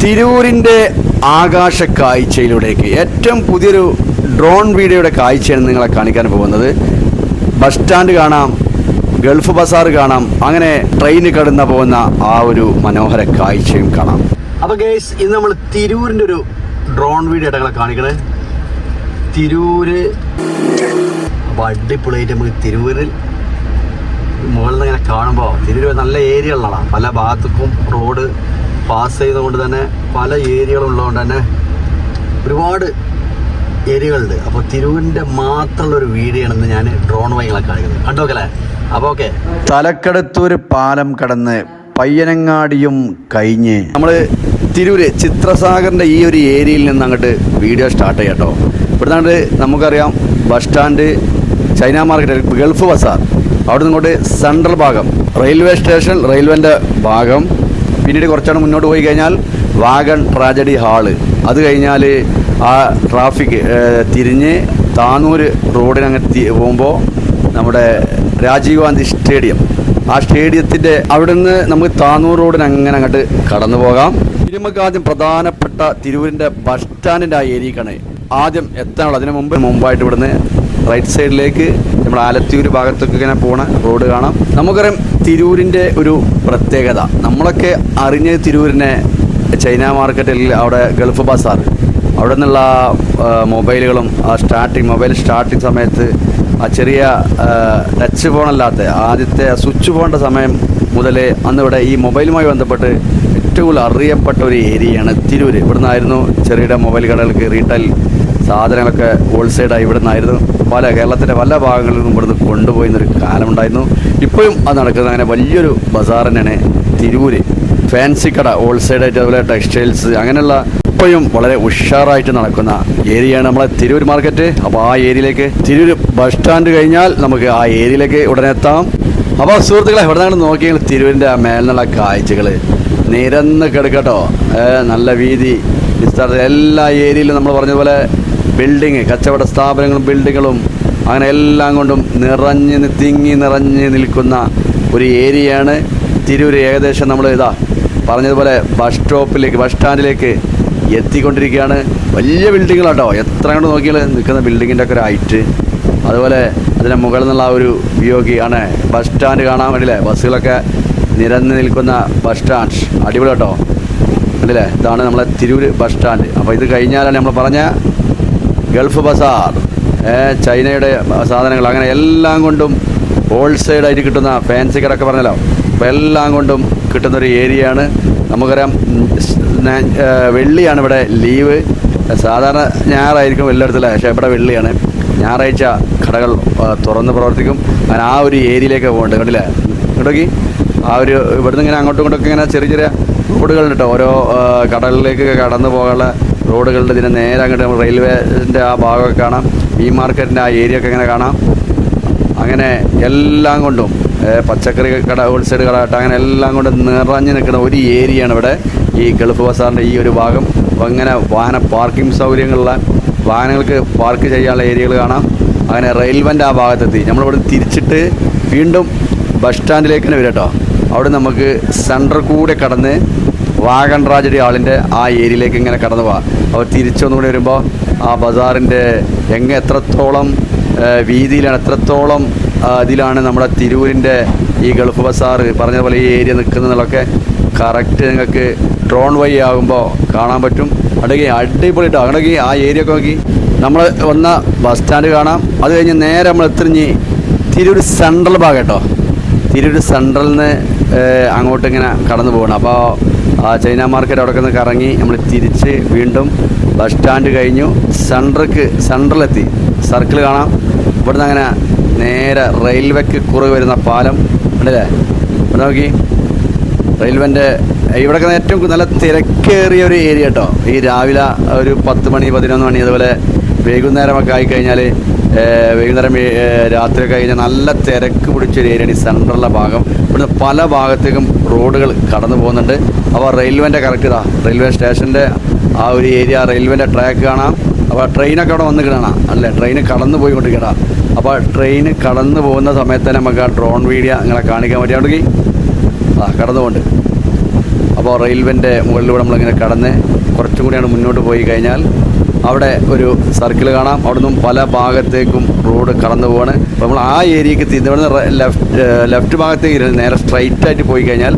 തിരൂരിൻ്റെ ആകാശ കാഴ്ചയിലൂടേക്ക് ഏറ്റവും പുതിയൊരു ഡ്രോൺ വീഡിയോയുടെ കാഴ്ചയാണ് നിങ്ങളെ കാണിക്കാൻ പോകുന്നത്. ബസ് സ്റ്റാൻഡ് കാണാം, ഗൾഫ് ബസാർ കാണാം, അങ്ങനെ ട്രെയിന് കടന്നു പോകുന്ന ആ ഒരു മനോഹര കാഴ്ചയും കാണാം. അപ്പോൾ ഗൈസ്, ഇന്ന് നമ്മൾ തിരൂരിൻ്റെ ഒരു ഡ്രോൺ വീഡിയോ ഞങ്ങളെ കാണിക്കണേ. തിരൂര് അപ്പോൾ അടിപൊളിയായിട്ട് നമുക്ക് തിരൂരിൽ മുകളിൽ നിന്ന് ഇങ്ങനെ കാണുമ്പോൾ തിരൂർ നല്ല ഏരിയകളാണ്. പല ഭാഗത്തേക്കും റോഡ് പാസ് ചെയ്തുകൊണ്ട് തന്നെ പല ഏരിയകളുള്ളതുകൊണ്ട് തന്നെ ഒരുപാട് ഏരിയകളുണ്ട്. അപ്പോൾ തിരൂരിൻ്റെ മാത്രമുള്ളൊരു വീഡിയോ ആണെന്ന് ഞാൻ ഡ്രോൺ വൈകളെ കാണിക്കുന്നത്. കണ്ടോക്കല്ലേ? അപ്പോൾ ഓക്കെ, തലക്കടത്തൂർ പാലം കടന്ന് പയ്യനങ്ങാടിയും കഴിഞ്ഞ് നമ്മൾ തിരൂര് ചിത്രസാഗറിൻ്റെ ഈ ഒരു ഏരിയയിൽ നിന്ന് അങ്ങോട്ട് വീഡിയോ സ്റ്റാർട്ട് ചെയ്യാം കേട്ടോ. ഇവിടുന്ന് നമുക്കറിയാം bus stand, China market, Gulf Bazar, അവിടെ നിന്ന് ഇങ്ങോട്ട് സെൻട്രൽ ഭാഗം, റെയിൽവേ സ്റ്റേഷൻ, റെയിൽവേൻ്റെ ഭാഗം, പിന്നീട് കുറച്ചാണ് മുന്നോട്ട് പോയി കഴിഞ്ഞാൽ വാഗൺ ട്രാജഡി ഹാള്, അത് കഴിഞ്ഞാൽ ആ ട്രാഫിക് തിരിഞ്ഞ് താനൂർ റോഡിനങ്ങനെ പോകുമ്പോൾ നമ്മുടെ രാജീവ് ഗാന്ധി സ്റ്റേഡിയം, ആ സ്റ്റേഡിയത്തിൻ്റെ അവിടെ നിന്ന് നമുക്ക് താനൂർ റോഡിന് അങ്ങനെ അങ്ങോട്ട് കടന്നു പോകാം. നമുക്ക് ആദ്യം പ്രധാനപ്പെട്ട തിരൂരിൻ്റെ ബസ് സ്റ്റാൻഡിൻ്റെ ആ ഏരിയക്കാണ് ആദ്യം എത്താനുള്ളത്. അതിന് മുമ്പായിട്ട് ഇവിടുന്ന് റൈറ്റ് സൈഡിലേക്ക് നമ്മൾ ആലത്തിയൂർ ഭാഗത്തൊക്കെ ഇങ്ങനെ പോണ റോഡ് കാണാം. നമുക്കറിയാം തിരൂരിൻ്റെ ഒരു പ്രത്യേകത, നമ്മളൊക്കെ അറിഞ്ഞ തിരൂരിനെ ചൈന മാർക്കറ്റിൽ, അവിടെ ഗൾഫ് ബസാർ, അവിടെ നിന്നുള്ള മൊബൈലുകളും ആ മൊബൈൽ സ്റ്റാർട്ടിങ് സമയത്ത് ആ ചെറിയ ടച്ച് ഫോണല്ലാത്ത ആദ്യത്തെ സ്വിച്ച് ഫോണിൻ്റെ സമയം മുതൽ അന്നിവിടെ ഈ മൊബൈലുമായി ബന്ധപ്പെട്ട് ഏറ്റവും കൂടുതൽ അറിയപ്പെട്ട ഒരു ഏരിയയാണ് തിരൂർ. ഇവിടുന്നായിരുന്നു ചെറിയ മൊബൈൽ കടകൾക്ക് റീറ്റെയിൽ സാധനങ്ങളൊക്കെ ഹോൾസെയിലായി ഇവിടെ നിന്നായിരുന്നു കേരളത്തിൻ്റെ പല ഭാഗങ്ങളിൽ നിന്നും ഇവിടുന്ന് കൊണ്ടുപോയിരുന്നൊരു കാലമുണ്ടായിരുന്നു. ഇപ്പോഴും അത് നടക്കുന്നത് അങ്ങനെ വലിയൊരു ബസാർ തന്നെയാണ് തിരൂര്. ഫാൻസി കട ഹോൾസെയിലായിട്ട്, അതുപോലെ ടെക്സ്റ്റൈൽസ്, അങ്ങനെയുള്ള ഇപ്പോഴും വളരെ ഉഷാറായിട്ട് നടക്കുന്ന ഏരിയയാണ് നമ്മളെ തിരൂർ മാർക്കറ്റ്. അപ്പോൾ ആ ഏരിയയിലേക്ക്, തിരൂർ ബസ് സ്റ്റാൻഡ് കഴിഞ്ഞാൽ നമുക്ക് ആ ഏരിയയിലേക്ക് ഉടനെ എത്താം. അപ്പോൾ സുഹൃത്തുക്കളെ, ഇവിടെ നിന്ന് നോക്കിയാൽ തിരൂരിൻ്റെ ആ മേലിനുള്ള കാഴ്ചകൾ നിരന്ന് കിടക്കട്ടോ. നല്ല വീതി വിസ്താരത്തിൽ എല്ലാ ഏരിയയിലും നമ്മൾ പറഞ്ഞതുപോലെ ബിൽഡിങ്, കച്ചവട സ്ഥാപനങ്ങളും ബിൽഡിങ്ങുകളും അങ്ങനെ എല്ലാം കൊണ്ടും തിങ്ങി നിറഞ്ഞ് നിൽക്കുന്ന ഒരു ഏരിയയാണ് തിരൂർ. ഏകദേശം നമ്മൾ പറഞ്ഞതുപോലെ ബസ് സ്റ്റാൻഡിലേക്ക് എത്തിക്കൊണ്ടിരിക്കുകയാണ്. വലിയ ബിൽഡിങ്ങുകളാട്ടോ, എത്ര കണ്ട് നോക്കിയാൽ നിൽക്കുന്ന ബിൽഡിങ്ങിൻ്റെ ഒക്കെ ഒരു ഹൈറ്റ്, അതുപോലെ അതിൻ്റെ മുകളിൽ നിന്നുള്ള ഒരു വ്യൂ ആണ്. ബസ് സ്റ്റാൻഡ് കാണാൻ വേണ്ടിയില്ലേ, ബസ്സുകളൊക്കെ നിരന്ന് നിൽക്കുന്ന ബസ് സ്റ്റാൻഡ്, അടിപൊളി കേട്ടോ. കണ്ടില്ലേ, ഇതാണ് നമ്മളെ തിരൂർ ബസ് സ്റ്റാൻഡ്. അപ്പോൾ ഇത് കഴിഞ്ഞാലാണ് നമ്മൾ പറഞ്ഞ ഗൾഫ് ബസാർ, ചൈനയുടെ സാധനങ്ങൾ, അങ്ങനെ എല്ലാം കൊണ്ടും ഹോൾസെയിലായിട്ട് കിട്ടുന്ന ഫാൻസി കടയൊക്കെ പറഞ്ഞല്ലോ. അപ്പോൾ എല്ലാം കൊണ്ടും കിട്ടുന്നൊരു ഏരിയയാണ്. നമുക്കറിയാം വെള്ളിയാണ് ഇവിടെ ലീവ്. സാധാരണ ഞായറായിരിക്കും എല്ലായിടത്തും, പക്ഷേ ഇവിടെ വെള്ളിയാണ്. ഞായറാഴ്ച കടകൾ തുറന്ന് പ്രവർത്തിക്കും. അങ്ങനെ ആ ഒരു ഏരിയയിലേക്ക് പോകേണ്ടത്. കണ്ടില്ലേ, ഇങ്ങോട്ടേക്ക് ആ ഒരു ഇവിടുന്ന് ഇങ്ങനെ അങ്ങോട്ടും ഇങ്ങോട്ടൊക്കെ ഇങ്ങനെ ചെറിയ ചെറിയ റോഡുകളുണ്ട് കേട്ടോ. ഓരോ കടലിലേക്കൊക്കെ കടന്നു പോകാനുള്ള റോഡുകളുണ്ട്. ഇതിന് നേരെ അങ്ങോട്ട് നമ്മൾ റെയിൽവേൻ്റെ ആ ഭാഗമൊക്കെ കാണാം, ഈ മാർക്കറ്റിൻ്റെ ആ ഏരിയ ഒക്കെ ഇങ്ങനെ കാണാം. അങ്ങനെ എല്ലാം കൊണ്ടും പച്ചക്കറി കട, ഹോൾസെയിൽ കട, അങ്ങനെ എല്ലാം കൊണ്ടും നിറഞ്ഞു നിൽക്കുന്ന ഒരു ഏരിയയാണ് ഇവിടെ ഈ ഗൾഫ് ബസാറിൻ്റെ ഈ ഒരു ഭാഗം. അപ്പോൾ അങ്ങനെ വാഹന പാർക്കിംഗ് സൗകര്യങ്ങളുള്ള വാഹനങ്ങൾക്ക് പാർക്ക് ചെയ്യാനുള്ള ഏരിയകൾ കാണാം. അങ്ങനെ റെയിൽവേൻ്റെ ആ ഭാഗത്തെത്തി നമ്മളിവിടെ തിരിച്ചിട്ട് വീണ്ടും ബസ് സ്റ്റാൻഡിലേക്ക് തന്നെ വരും കേട്ടോ. അവിടെ നമുക്ക് സെൻറ്റർ കൂടെ കടന്ന് വാഗൺ ട്രാജഡി ഹാളിൻ്റെ ആ ഏരിയയിലേക്ക് ഇങ്ങനെ കടന്നു പോകാം. അപ്പോൾ തിരിച്ചൊന്നുകൂടി വരുമ്പോൾ ആ ബസാറിൻ്റെ എത്രത്തോളം വീതിയിലാണ്, എത്രത്തോളം ഇതിലാണ് നമ്മുടെ തിരൂരിൻ്റെ ഈ ഗൾഫ് ബസാർ പറഞ്ഞതുപോലെ ഈ ഏരിയ നിൽക്കുന്നതൊക്കെ കറക്റ്റ് നിങ്ങൾക്ക് ഡ്രോൺ വഴി ആകുമ്പോൾ കാണാൻ പറ്റും. അടങ്ങി അടിപൊളിയിട്ടോ. അടങ്ങി ആ ഏരിയ ഒക്കെ നോക്കി നമ്മൾ വന്ന ബസ് സ്റ്റാൻഡ് കാണാം. അത് കഴിഞ്ഞ് നേരെ നമ്മൾ എത്തിരിഞ്ഞ് തിരൂർ സെൻട്രൽ ഭാഗം കേട്ടോ. തിരൂർ സെൻട്രലിൽ നിന്ന് അങ്ങോട്ട് ഇങ്ങനെ കടന്നു പോകണം. അപ്പോൾ ആ ചൈന മാർക്കറ്റ് അവിടെ നിന്ന് കറങ്ങി നമ്മൾ തിരിച്ച് വീണ്ടും ബസ് സ്റ്റാൻഡ് കഴിഞ്ഞു സെൻട്രലെത്തി. സർക്കിൾ കാണാം. ഇവിടുന്ന് അങ്ങനെ നേരെ റെയിൽവേക്ക് കുറുകെ വരുന്ന പാലം ഉണ്ടല്ലേ. ഇവിടെ നോക്കി റെയിൽവേൻ്റെ ഇവിടെയൊക്കെ ഏറ്റവും നല്ല തിരക്കേറിയ ഒരു ഏരിയ കേട്ടോ. ഈ രാവിലെ ഒരു 10 മണി 11 മണി, അതുപോലെ വൈകുന്നേരമൊക്കെ ആയിക്കഴിഞ്ഞാൽ, വൈകുന്നേരം രാത്രിയൊക്കെ കഴിഞ്ഞാൽ നല്ല തിരക്ക് പിടിച്ചൊരു ഏരിയയാണ് ഈ സെൻട്രലിലെ ഭാഗം. ഇവിടുന്ന് പല ഭാഗത്തേക്കും റോഡുകൾ കടന്നു പോകുന്നുണ്ട്. അപ്പോൾ റെയിൽവേൻ്റെ കറക്റ്റ് റെയിൽവേ സ്റ്റേഷൻ്റെ ആ ഒരു ഏരിയ, റെയിൽവേൻ്റെ ട്രാക്ക് കാണാം. അപ്പോൾ ട്രെയിനൊക്കെ അവിടെ വന്ന് കിടണം അല്ലേ, ട്രെയിന് കടന്നു പോയിക്കൊണ്ടിരിക്കണം. അപ്പോൾ ട്രെയിന് കടന്നു പോകുന്ന സമയത്ത് തന്നെ നമുക്ക് ആ ഡ്രോൺ വീഡിയോ നിങ്ങളെ കാണിക്കാൻ പറ്റുകയാണെങ്കിൽ കടന്നുകൊണ്ട് അപ്പോൾ റെയിൽവേൻ്റെ മുകളിലൂടെ നമ്മളിങ്ങനെ കടന്ന് കുറച്ചും കൂടിയാണ് മുന്നോട്ട് പോയി കഴിഞ്ഞാൽ അവിടെ ഒരു സർക്കിൾ കാണാം. അവിടെ നിന്നും പല ഭാഗത്തേക്കും റോഡ് കടന്നു പോവാണ്. അപ്പോൾ നമ്മൾ ആ ഏരിയക്ക് ഇവിടെ ലെഫ്റ്റ് ഭാഗത്തേക്ക് നേരെ സ്ട്രൈറ്റ് ആയിട്ട് പോയി കഴിഞ്ഞാൽ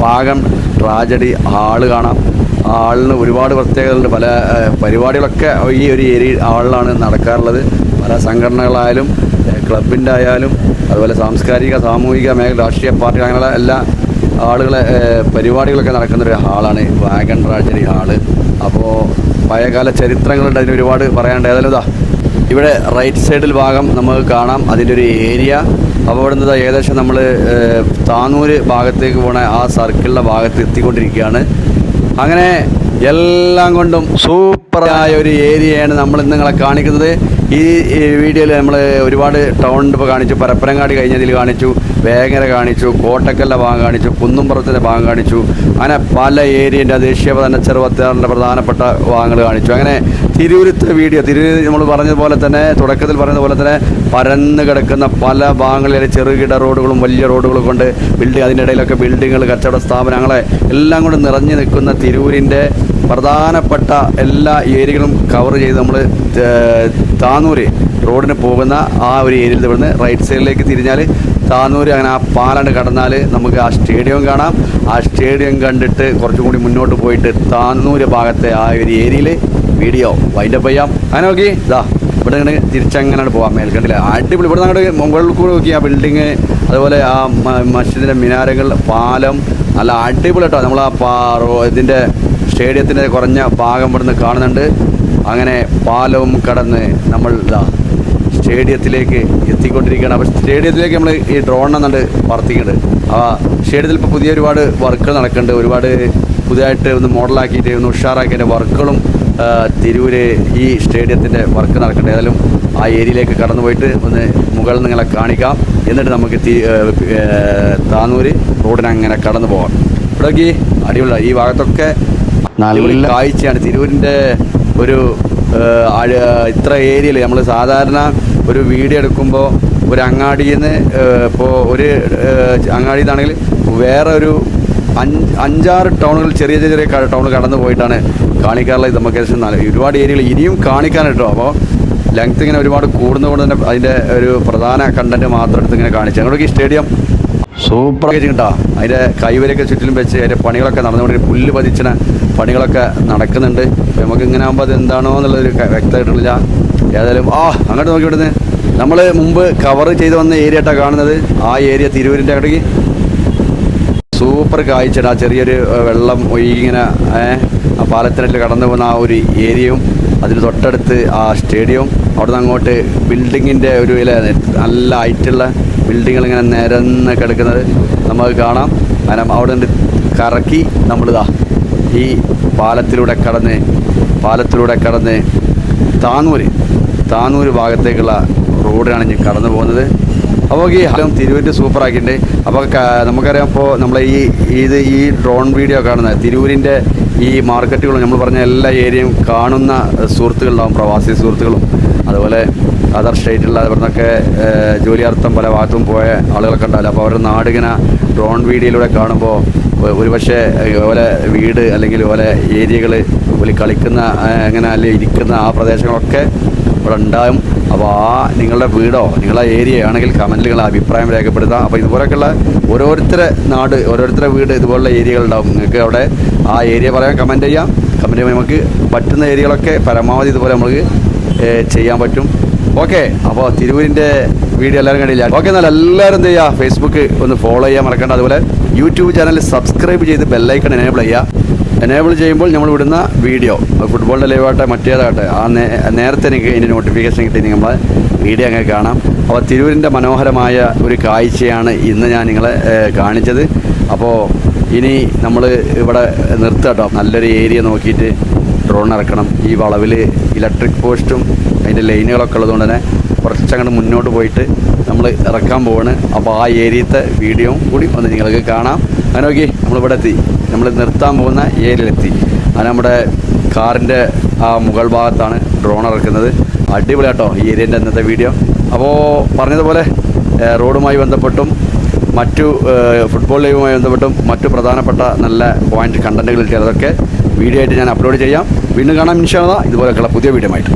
വാഗൺ ട്രാജഡി ഹാള് കാണാം. ഹാളിന് ഒരുപാട് പ്രത്യേകതകളുണ്ട്. പല പരിപാടികളൊക്കെ ഈ ഒരു ഹാളിലാണ് നടക്കാറുള്ളത്. പല സംഘടനകളായാലും ക്ലബിൻ്റെ ആയാലും അതുപോലെ സാംസ്കാരിക സാമൂഹിക മേഖല രാഷ്ട്രീയ പാർട്ടികൾ അങ്ങനെയുള്ള എല്ലാ ആളുകളെ പരിപാടികളൊക്കെ നടക്കുന്നൊരു ഹാളാണ് വാഗൺ ട്രാജഡി ഹാള്. അപ്പോൾ പഴയകാല ചരിത്രങ്ങളുണ്ട്, അതിന് ഒരുപാട് പറയാനുണ്ട്. ഏതായാലും ഇതാ ഇവിടെ റൈറ്റ് സൈഡിൽ ഭാഗം നമുക്ക് കാണാം അതിൻ്റെ ഒരു ഏരിയ. അപ്പോൾ ഇവിടെ നിന്ന് ഏകദേശം നമ്മൾ താനൂർ ഭാഗത്തേക്ക് പോണ ആ സർക്കിളിൻ്റെ ഭാഗത്ത് എത്തിക്കൊണ്ടിരിക്കുകയാണ്. അങ്ങനെ എല്ലാം കൊണ്ടും സൂപ്പറായ ഒരു ഏരിയയാണ് നമ്മൾ ഇന്ന് നിങ്ങളെ കാണിക്കുന്നത്. ഈ വീഡിയോയിൽ നമ്മൾ ഒരുപാട് ടൗൺ ഇപ്പോൾ കാണിച്ചു, പരപ്പനങ്ങാടി കഴിഞ്ഞതിൽ കാണിച്ചു, വേങ്ങര കാണിച്ചു, കോട്ടക്കലിൻ്റെ ഭാഗം കാണിച്ചു, കുന്നുംപുറത്തിൻ്റെ ഭാഗം കാണിച്ചു. അങ്ങനെ പല ഏരിയൻ്റെ ദേശീയപാത ചെറുപത്താറിൻ്റെ പ്രധാനപ്പെട്ട ഭാഗങ്ങൾ കാണിച്ചു. അങ്ങനെ തിരൂരത്തെ വീഡിയോ, തിരൂർ നമ്മൾ പറഞ്ഞതുപോലെ തന്നെ തുടക്കത്തിൽ പറഞ്ഞതുപോലെ തന്നെ പരന്ന് കിടക്കുന്ന പല ഭാഗങ്ങളിലെ ചെറുകിട റോഡുകളും വലിയ റോഡുകളും കൊണ്ട് അതിൻ്റെ ഇടയിലൊക്കെ ബിൽഡിങ്ങുകൾ, കച്ചവട സ്ഥാപനങ്ങളെ എല്ലാം കൊണ്ട് നിറഞ്ഞു നിൽക്കുന്ന തിരൂരിൻ്റെ പ്രധാനപ്പെട്ട എല്ലാ ഏരിയകളും കവർ ചെയ്ത് നമ്മൾ താനൂര് റോഡിന് പോകുന്ന ആ ഒരു ഏരിയയിൽ ഇവിടുന്ന് റൈറ്റ് സൈഡിലേക്ക് തിരിഞ്ഞാൽ താനൂര് അങ്ങനെ ആ പാലണ്ട് കടന്നാൽ നമുക്ക് ആ സ്റ്റേഡിയം കാണാം. ആ സ്റ്റേഡിയം കണ്ടിട്ട് കുറച്ചും കൂടി മുന്നോട്ട് പോയിട്ട് താനൂര് ഭാഗത്തെ ആ ഒരു ഏരിയയിൽ വീഡിയോ വൈൻഡപ്പ് ചെയ്യാം. അങ്ങനെ നോക്കി ഇതാ ഇവിടെ ഇങ്ങനെ തിരിച്ചങ്ങനെ പോകാം. മേൽക്കണ്ടില്ല അടിപൊളി. ഇവിടെ അങ്ങോട്ട് മുകളിൽ കൂടെ നോക്കി ആ ബിൽഡിങ്, അതുപോലെ ആ മസ്ജിദിൻ്റെ മിനാരങ്ങൾ, പാലം നല്ല അടിപൊളി കേട്ടോ. നമ്മൾ ആ ഇതിൻ്റെ സ്റ്റേഡിയത്തിൻ്റെ കുറഞ്ഞ ഭാഗം ഇവിടുന്ന് കാണുന്നുണ്ട്. അങ്ങനെ പാലവും കടന്ന് നമ്മൾ സ്റ്റേഡിയത്തിലേക്ക് എത്തിക്കൊണ്ടിരിക്കുകയാണ്. അപ്പോൾ സ്റ്റേഡിയത്തിലേക്ക് നമ്മൾ ഈ ഡ്രോൺ എന്നുണ്ട് പറത്തിക്കുന്നുണ്ട്. ആ സ്റ്റേഡിയത്തിൽ ഇപ്പോൾ പുതിയ ഒരുപാട് വർക്കുകൾ നടക്കുന്നുണ്ട്. ഒരുപാട് പുതിയതായിട്ട് ഒന്ന് മോഡലാക്കിയിട്ട് ഒന്ന് ഉഷാറാക്കിയതിൻ്റെ വർക്കുകളും തിരൂര് ഈ സ്റ്റേഡിയത്തിൻ്റെ വർക്ക് നടക്കുന്നുണ്ട്. ഏതായാലും ആ ഏരിയയിലേക്ക് കടന്നു പോയിട്ട് ഒന്ന് മുകളിൽ നിങ്ങളെ കാണിക്കാം. എന്നിട്ട് നമുക്ക് താനൂര് റോഡിനങ്ങനെ കടന്നു പോകാം. ഇവിടേക്ക് അടിപൊളി. ഈ ഭാഗത്തൊക്കെ നല്ല കാഴ്ചയാണ്. തിരൂരിൻ്റെ ഒരു ഇത്ര ഏരിയയിൽ നമ്മൾ സാധാരണ ഒരു വീഡിയോ എടുക്കുമ്പോൾ ഒരു അങ്ങാടിയിൽ നിന്ന് ഇപ്പോൾ ഒരു അങ്ങാടിയിൽ നിന്നാണെങ്കിൽ വേറെ ഒരു 5-6 ടൗണുകൾ ചെറിയ ചെറിയ ടൗൺ കടന്നു പോയിട്ടാണ് കാണിക്കാറുള്ളത്. നമുക്ക് ഏകദേശം ഒരുപാട് ഏരിയകൾ ഇനിയും കാണിക്കാൻ കേട്ടോ. അപ്പോൾ ലെങ്ത്ത് ഇങ്ങനെ ഒരുപാട് കൂടുന്നതുകൊണ്ട് തന്നെ അതിൻ്റെ ഒരു പ്രധാന കണ്ടൻറ്റ് മാത്രം എടുത്ത് ഇങ്ങനെ കാണിച്ചു. ഞങ്ങൾക്ക് ഈ സ്റ്റേഡിയം സൂപ്പർ കേട്ടോ. അതിൻ്റെ കൈവരൊക്കെ ചുറ്റിലും വെച്ച് അതിൻ്റെ പണികളൊക്കെ നടന്നുകൊണ്ട് പുല്ല് പതിച്ചിന പണികളൊക്കെ നടക്കുന്നുണ്ട്. അപ്പോൾ നമുക്ക് ഇങ്ങനെ ആകുമ്പോൾ അത് എന്താണോ എന്നുള്ളൊരു വ്യക്തമായിട്ടില്ല. ഏതായാലും അങ്ങോട്ട് നോക്കി വിടുന്നത് നമ്മൾ മുമ്പ് കവർ ചെയ്ത് വന്ന ഏരിയ ആയിട്ടാണ് കാണുന്നത്. ആ ഏരിയ തിരൂരിൻ്റെ അങ്ങോട്ടേക്ക് സൂപ്പർ കാഴ്ച. ആ ചെറിയൊരു വെള്ളം ഒഴുകിങ്ങനെ ആ പാലത്തിനിൽ കടന്നു പോകുന്ന ആ ഒരു ഏരിയയും അതിന് തൊട്ടടുത്ത് ആ സ്റ്റേഡിയവും അവിടെ നിന്ന് അങ്ങോട്ട് ബിൽഡിങ്ങിൻ്റെ ഒരു നല്ല ഹൈറ്റുള്ള ബിൽഡിങ്ങൾ ഇങ്ങനെ നിരന്ന് കിടക്കുന്നത് നമുക്ക് കാണാം. കാരണം അവിടെ നിന്ന് കറക്കി നമ്മളിതാ ഈ പാലത്തിലൂടെ കടന്ന് താനൂര് ഭാഗത്തേക്കുള്ള റോഡിനാണ് ഇനി കടന്നു പോകുന്നത്. അപ്പോൾ ഈ തിരൂരിൻ്റെ സൂപ്പറാക്കിയിട്ടുണ്ട്. അപ്പോൾ നമുക്കറിയാം ഇപ്പോൾ നമ്മളെ ഈ ഡ്രോൺ വീഡിയോ കാണുന്നത് തിരൂരിൻ്റെ ഈ മാർക്കറ്റുകളും നമ്മൾ പറഞ്ഞ എല്ലാ ഏരിയയും കാണുന്ന സുഹൃത്തുക്കളുണ്ടാവും, പ്രവാസി സുഹൃത്തുക്കളും അതുപോലെ അതർ സ്റ്റേറ്റുള്ള ഇവിടുന്നൊക്കെ ജോലിയാർത്ഥം പല ഭാഗത്തും പോയ ആളുകളൊക്കെ ഉണ്ടാവില്ല. അപ്പോൾ അവരുടെ നാടിങ്ങനെ ഡ്രോൺ വീഡിയോയിലൂടെ കാണുമ്പോൾ ഒരുപക്ഷെ ഓലെ വീട് അല്ലെങ്കിൽ ഓലെ ഏരിയകൾ ഓല് കളിക്കുന്ന അങ്ങനെ അല്ലെങ്കിൽ ഇരിക്കുന്ന ആ പ്രദേശങ്ങളൊക്കെ ഇവിടെ ഉണ്ടാകും. അപ്പോൾ നിങ്ങളുടെ വീടോ നിങ്ങളുടെ ഏരിയ ആണെങ്കിൽ കമൻറ്റിൽ നിങ്ങളുടെ അഭിപ്രായം രേഖപ്പെടുത്താം. അപ്പോൾ ഇതുപോലെയൊക്കെയുള്ള ഓരോരുത്തരുടെ വീട് ഇതുപോലുള്ള ഏരിയകളുണ്ടാവും. നിങ്ങൾക്ക് അവിടെ ആ ഏരിയ പറയാൻ കമൻറ്റ് ചെയ്യാം. കമൻറ്റ് ചെയ്യുമ്പോൾ നമുക്ക് പറ്റുന്ന ഏരിയകളൊക്കെ പരമാവധി ഇതുപോലെ നമുക്ക് ചെയ്യാൻ പറ്റും. ഓക്കെ, അപ്പോൾ തിരൂരിൻ്റെ വീഡിയോ എല്ലാവരും കണ്ടില്ല. ഓക്കെ, എന്നാൽ എല്ലാവരും എന്ത് ചെയ്യുക, ഫേസ്ബുക്ക് ഒന്ന് ഫോളോ ചെയ്യാൻ മറക്കണ്ട. അതുപോലെ യൂട്യൂബ് ചാനൽ സബ്സ്ക്രൈബ് ചെയ്ത് ബെല്ലൈക്കൺ എനേബിൾ ചെയ്യുക. എനേബിൾ ചെയ്യുമ്പോൾ നമ്മൾ വിടുന്ന വീഡിയോ ഫുട്ബോളിൻ്റെ ലൈവാകട്ടെ മറ്റേതാകട്ടെ നേരത്തെ എനിക്ക് ഇതിൻ്റെ നോട്ടിഫിക്കേഷൻ കിട്ടി നമ്മളെ വീഡിയോ അങ്ങനെ കാണാം. അപ്പോൾ തിരൂരിൻ്റെ മനോഹരമായ ഒരു കാഴ്ചയാണ് ഇന്ന് ഞാൻ നിങ്ങളെ കാണിച്ചത്. അപ്പോൾ ഇനി നമ്മൾ ഇവിടെ നിർത്താട്ടോ. നല്ലൊരു ഏരിയ നോക്കിയിട്ട് ഡ്രോൺ ഇറക്കണം. ഈ വളവിൽ ഇലക്ട്രിക് പോസ്റ്റും അതിൻ്റെ ലൈനുകളൊക്കെ ഉള്ളതുകൊണ്ട് തന്നെ കുറച്ചങ്ങോട്ട് മുന്നോട്ട് പോയിട്ട് നമ്മൾ ഇറക്കാൻ പോവാണ്. അപ്പോൾ ആ ഏരിയത്തെ വീഡിയോ കൂടി ഒന്ന് നിങ്ങൾക്ക് കാണാം. അങ്ങനെ നോക്കി നമ്മളിവിടെ എത്തി, നമ്മൾ നിർത്താൻ പോകുന്ന ഏരിയയിലെത്തി. അത് നമ്മുടെ കാറിൻ്റെ ആ മുകൾ ഭാഗത്താണ് ഡ്രോൺ ഇറക്കുന്നത്. അടിപൊളി കേട്ടോ ഈ ഏരിയൻ്റെ ഇന്നത്തെ വീഡിയോ. അപ്പോൾ പറഞ്ഞതുപോലെ റോഡുമായി ബന്ധപ്പെട്ടും മറ്റു ഫുട്ബോൾ ലൈവുമായി ബന്ധപ്പെട്ടും മറ്റു പ്രധാനപ്പെട്ട നല്ല പോയിന്റ് കണ്ടന്റുകൾ കിട്ടിയ അതൊക്കെ വീഡിയോ ആയിട്ട് ഞാൻ അപ്ലോഡ് ചെയ്യാം. വീണ്ടും കാണാം ഇൻഷാ അല്ലാഹ് ഇതുപോലെയൊക്കെയുള്ള പുതിയ വീഡിയോ ആയിട്ട്.